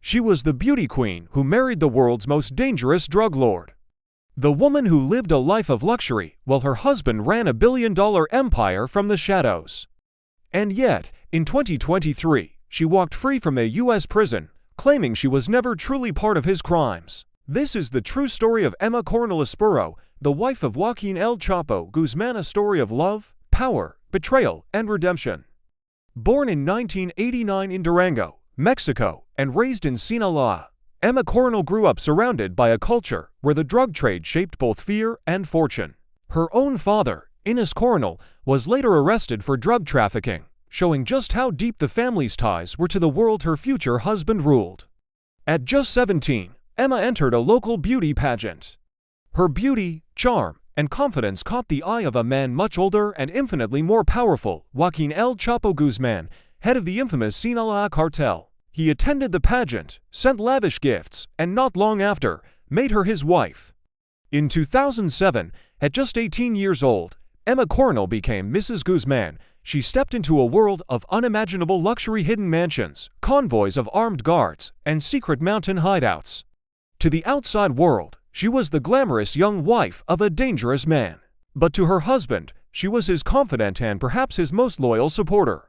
She was the beauty queen who married the world's most dangerous drug lord. The woman who lived a life of luxury while her husband ran a billion-dollar empire from the shadows. And yet, in 2023, she walked free from a U.S. prison, claiming she was never truly part of his crimes. This is the true story of Emma Coronel Aispuro, the wife of Joaquin El Chapo Guzmán, a story of love, power, betrayal, and redemption. Born in 1989 in Durango, Mexico, and raised in Sinaloa, Emma Coronel grew up surrounded by a culture where the drug trade shaped both fear and fortune. Her own father, Emma Coronel, was later arrested for drug trafficking, showing just how deep the family's ties were to the world her future husband ruled. At just 17, Emma entered a local beauty pageant. Her beauty, charm, and confidence caught the eye of a man much older and infinitely more powerful, Joaquin El Chapo Guzmán, head of the infamous Sinaloa cartel. He attended the pageant, sent lavish gifts, and not long after, made her his wife. In 2007, at just 18 years old, Emma Coronel became Mrs. Guzmán. She stepped into a world of unimaginable luxury, hidden mansions, convoys of armed guards, and secret mountain hideouts. To the outside world, she was the glamorous young wife of a dangerous man. But to her husband, she was his confidant and perhaps his most loyal supporter.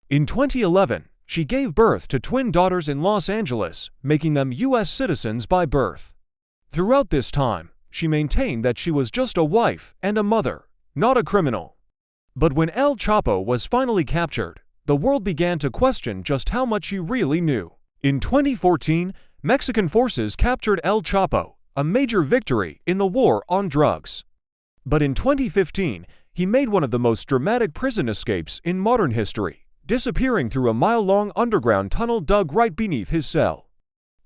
In 2011, she gave birth to twin daughters in Los Angeles, making them U.S. citizens by birth. Throughout this time, she maintained that she was just a wife and a mother, not a criminal. But when El Chapo was finally captured, the world began to question just how much she really knew. In 2014, Mexican forces captured El Chapo, a major victory in the war on drugs. But in 2015, he made one of the most dramatic prison escapes in modern history, disappearing through a mile-long underground tunnel dug right beneath his cell.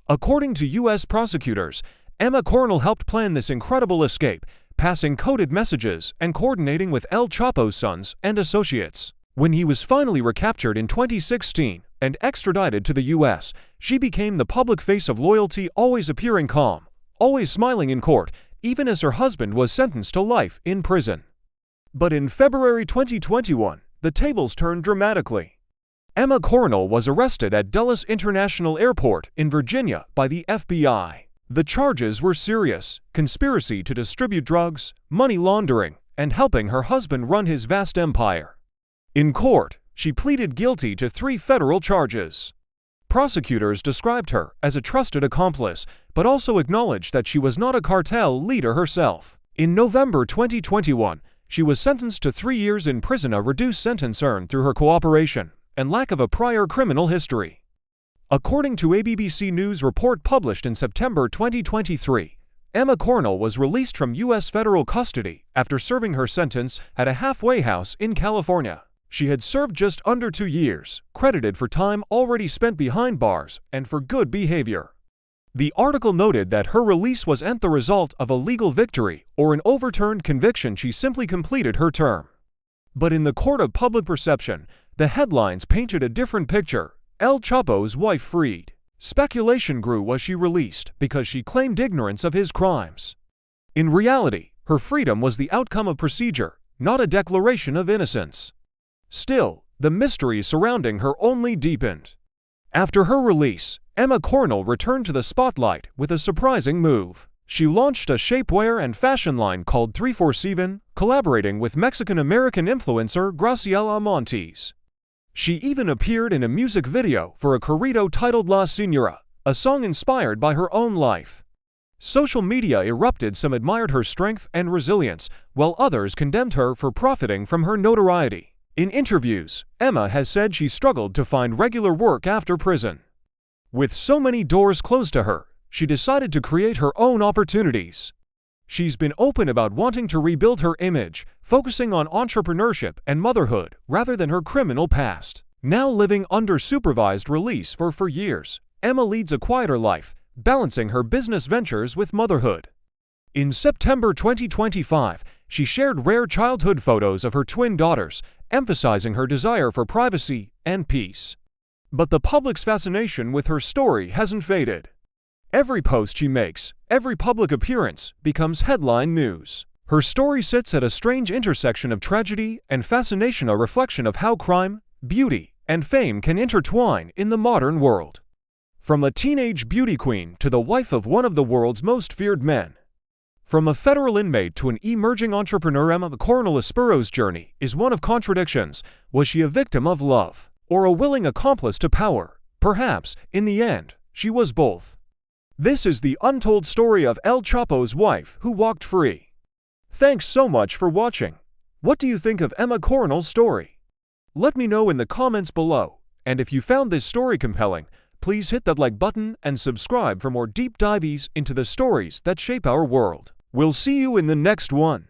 According to U.S. prosecutors, Emma Coronel helped plan this incredible escape, passing coded messages and coordinating with El Chapo's sons and associates. When he was finally recaptured in 2016 and extradited to the U.S., she became the public face of loyalty, always appearing calm, always smiling in court, even as her husband was sentenced to life in prison. But in February 2021, the tables turned dramatically. Emma Coronel was arrested at Dulles International Airport in Virginia by the FBI. The charges were serious: conspiracy to distribute drugs, money laundering, and helping her husband run his vast empire. In court, she pleaded guilty to 3 federal charges. Prosecutors described her as a trusted accomplice, but also acknowledged that she was not a cartel leader herself. In November 2021, she was sentenced to 3 years in prison, a reduced sentence earned through her cooperation and lack of a prior criminal history. According to a BBC News report published in September 2023, Emma Coronel was released from U.S. federal custody after serving her sentence at a halfway house in California. She had served just under 2 years, credited for time already spent behind bars and for good behavior. The article noted that her release wasn't the result of a legal victory or an overturned conviction. She simply completed her term. But in the court of public perception, the headlines painted a different picture: El Chapo's wife freed. Speculation grew. Was she released because she claimed ignorance of his crimes? In reality, her freedom was the outcome of procedure, not a declaration of innocence. Still, the mystery surrounding her only deepened. After her release, Emma Coronel returned to the spotlight with a surprising move. She launched a shapewear and fashion line called 347, collaborating with Mexican-American influencer Graciela Montes. She even appeared in a music video for a corrido titled La Señora, a song inspired by her own life. Social media erupted. Some admired her strength and resilience, while others condemned her for profiting from her notoriety. In interviews, Emma has said she struggled to find regular work after prison. With so many doors closed to her, she decided to create her own opportunities. She's been open about wanting to rebuild her image, focusing on entrepreneurship and motherhood rather than her criminal past. Now living under supervised release for years, Emma leads a quieter life, balancing her business ventures with motherhood. In September 2025, she shared rare childhood photos of her twin daughters, emphasizing her desire for privacy and peace. But the public's fascination with her story hasn't faded. Every post she makes, every public appearance, becomes headline news. Her story sits at a strange intersection of tragedy and fascination, a reflection of how crime, beauty, and fame can intertwine in the modern world. From a teenage beauty queen to the wife of one of the world's most feared men. From a federal inmate to an emerging entrepreneur, Emma Coronel Aispiro's journey is one of contradictions. Was she a victim of love, or a willing accomplice to power? Perhaps, in the end, she was both. This is the untold story of El Chapo's wife who walked free. Thanks so much for watching. What do you think of Emma Coronel's story? Let me know in the comments below, and if you found this story compelling, please hit that like button and subscribe for more deep dives into the stories that shape our world. We'll see you in the next one.